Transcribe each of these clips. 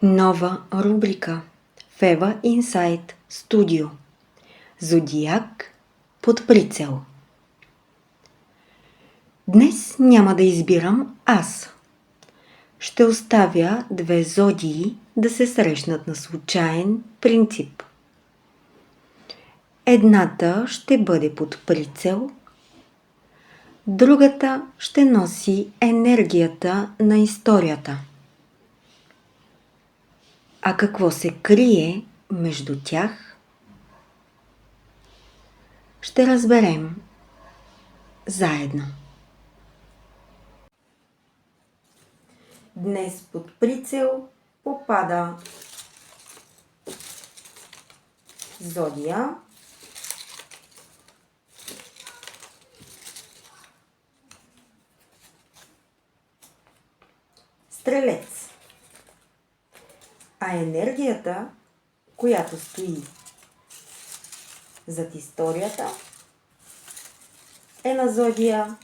Нова рубрика Feva Insight Studio. Зодиак под прицел. Днес няма да избирам аз. Ще оставя две зодии да се срещнат на случаен принцип. Едната ще бъде под прицел, другата ще носи енергията на историята. А какво се крие между тях, ще разберем заедно. Днес под прицел попада зодия Стрелец. А енергията, която стои зад историята, е на зодия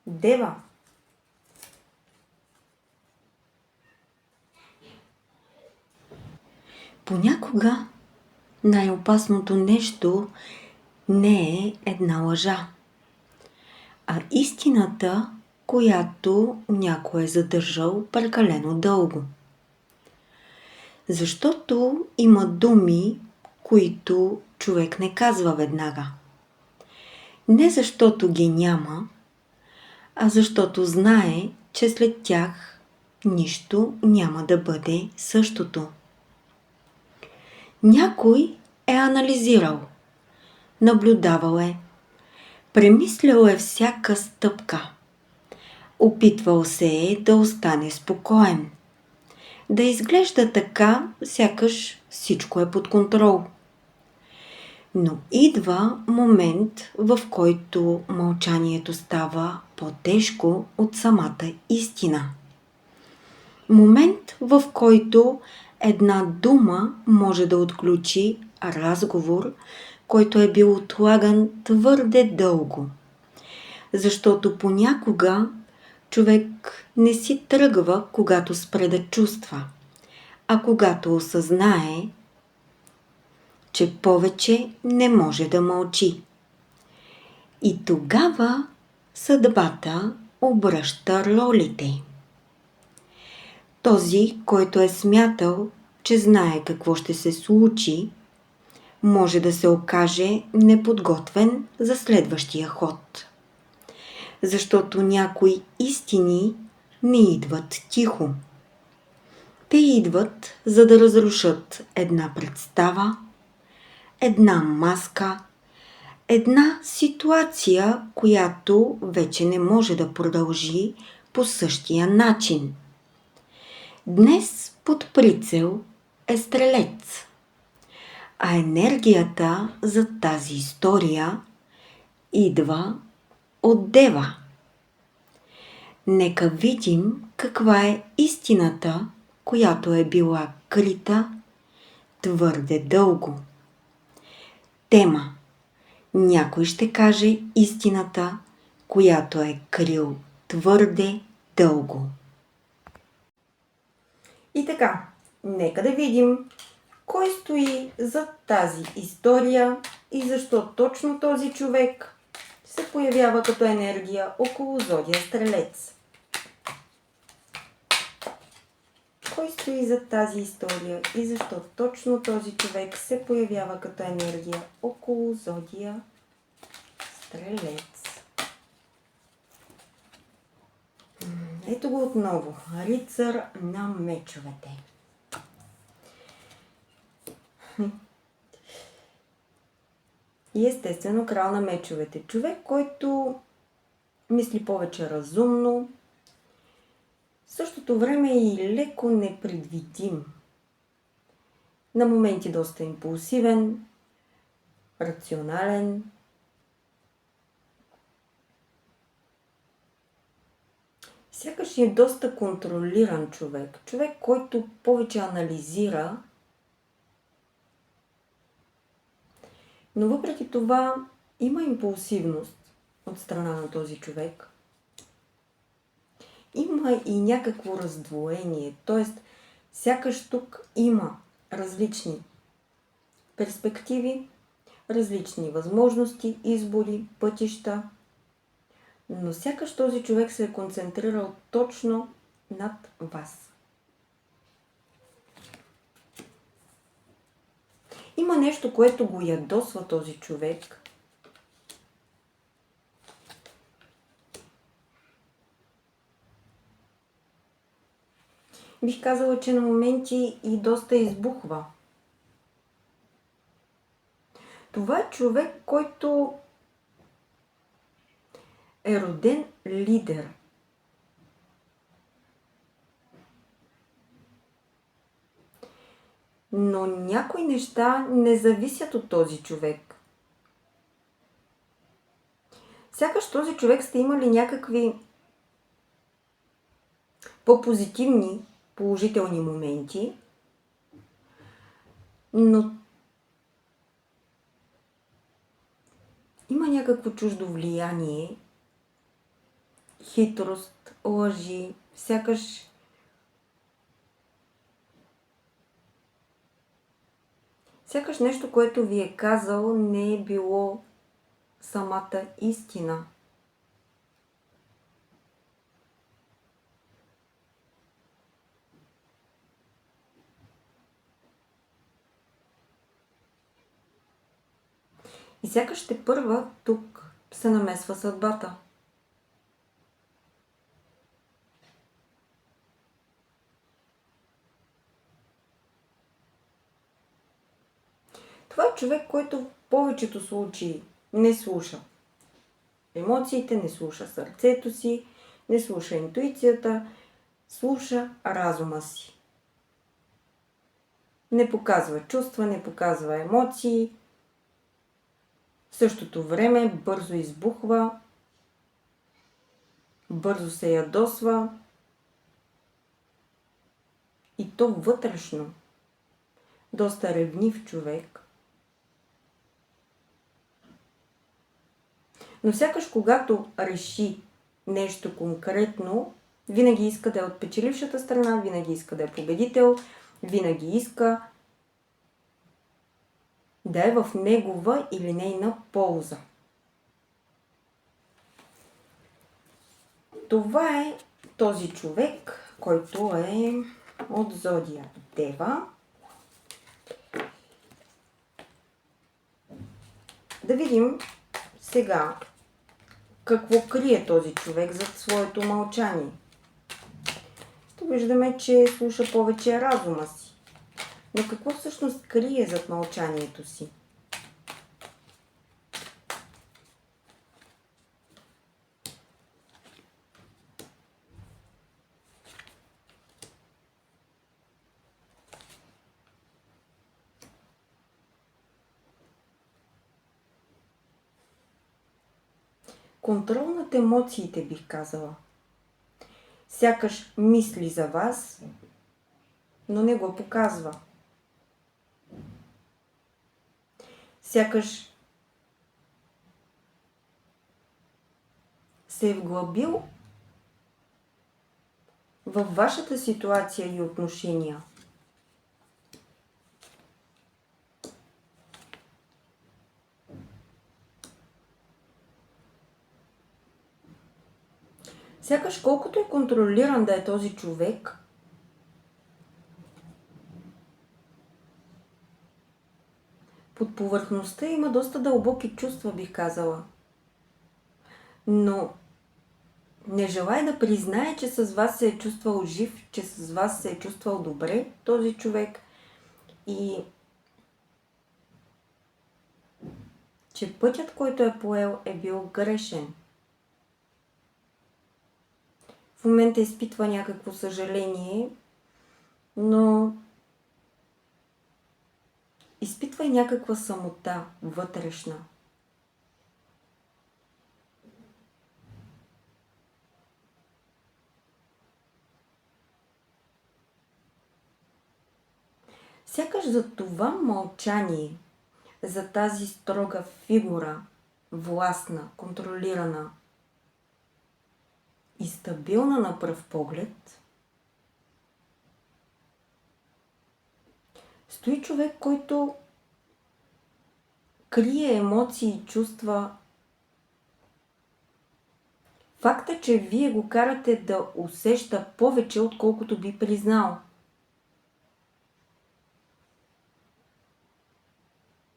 Дева. Понякога най-опасното нещо не е една лъжа, а истината, която някой е задържал прекалено дълго. Защото има думи, които човек не казва веднага. Не защото ги няма, а защото знае, че след тях нищо няма да бъде същото. Някой е анализирал, наблюдавал е, премислял е всяка стъпка, опитвал се е да остане спокоен, да изглежда така, сякаш всичко е под контрол. Но идва момент, в който мълчанието става по-тежко от самата истина. Момент, в който една дума може да отключи разговор, който е бил отлаган твърде дълго. Защото понякога човек не си тръгва, когато спре да чувства, а когато осъзнае, че повече не може да мълчи. И тогава съдбата обръща ролите. Този, който е смятал, че знае какво ще се случи, може да се окаже неподготвен за следващия ход. Защото някои истини не идват тихо. Те идват, за да разрушат една представа, една маска, една ситуация, която вече не може да продължи по същия начин. Днес под прицел е Стрелец, а енергията за тази история идва от Дева. Нека видим каква е истината, която е била крита твърде дълго. Тема. Някой ще каже истината, която е крил твърде дълго. И така, нека да видим кой стои зад тази история и защо точно този човек се появява като енергия около зодия Стрелец. Кой стои зад тази история и защо точно този човек се появява като енергия около зодия Стрелец. Ето го отново. Рицар на мечовете. И естествено крал на мечовете. Човек, който мисли повече разумно, в същото време е и леко непредвидим. На моменти доста импулсивен, рационален. Сякаш е доста контролиран човек. Човек, който повече анализира Но въпреки това има импулсивност от страна на този човек. Има и някакво раздвоение, т.е. сякаш тук има различни перспективи, различни възможности, избори, пътища, но сякаш този човек се е концентрирал точно над вас. Има нещо, което го ядосва този човек. Бих казала, че на моменти и доста избухва. Това е човек, който е роден лидер. Но някои неща не зависят от този човек. Сякаш този човек сте имали някакви по-позитивни, положителни моменти, но има някакво чуждо влияние, хитрост, лъжи, сякаш нещо, което ви е казал, не е било самата истина. И сякаш тепърва тук се намесва съдбата. Това е човек, който в повечето случаи не слуша емоциите, не слуша сърцето си, не слуша интуицията, слуша разума си. Не показва чувства, не показва емоции. В същото време бързо избухва, бързо се ядосва и то вътрешно. Доста ревнив човек. Но сякаш когато реши нещо конкретно, винаги иска да е от печелившата страна, винаги иска да е победител, винаги иска да е в негова или нейна полза. Това е този човек, който е от зодия Дева. Да видим сега какво крие този човек зад своето мълчание. Тук виждаме, че слуша повече разума си. Но какво всъщност крие зад мълчанието си? Контрол над емоциите, бих казала. Сякаш мисли за вас, но не го показва. Сякаш се е вглъбил във вашата ситуация и отношения. Сякаш колкото е контролиран да е този човек, под повърхността има доста дълбоки чувства, бих казала. Но не желая да признае, че с вас се е чувствал жив, че с вас се е чувствал добре този човек и че пътят, който е поел, е бил грешен. В момента изпитва някакво съжаление, но изпитва и някаква самота вътрешна. Сякаш за това мълчание, за тази строга фигура, властна, контролирана и стабилна на пръв поглед, стои човек, който крие емоции и чувства. Факта, че вие го карате да усеща повече, отколкото би признал.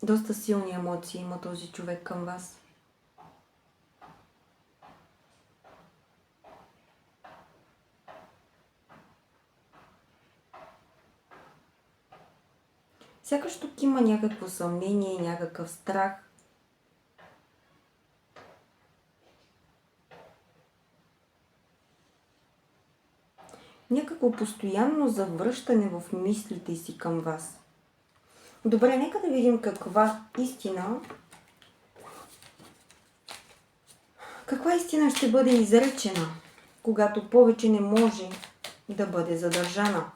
Доста силни емоции има този човек към вас. Сякаш тук има някакво съмнение, някакъв страх. Някакво постоянно завръщане в мислите си към вас. Добре, нека да видим каква истина ще бъде изречена, когато повече не може да бъде задържана.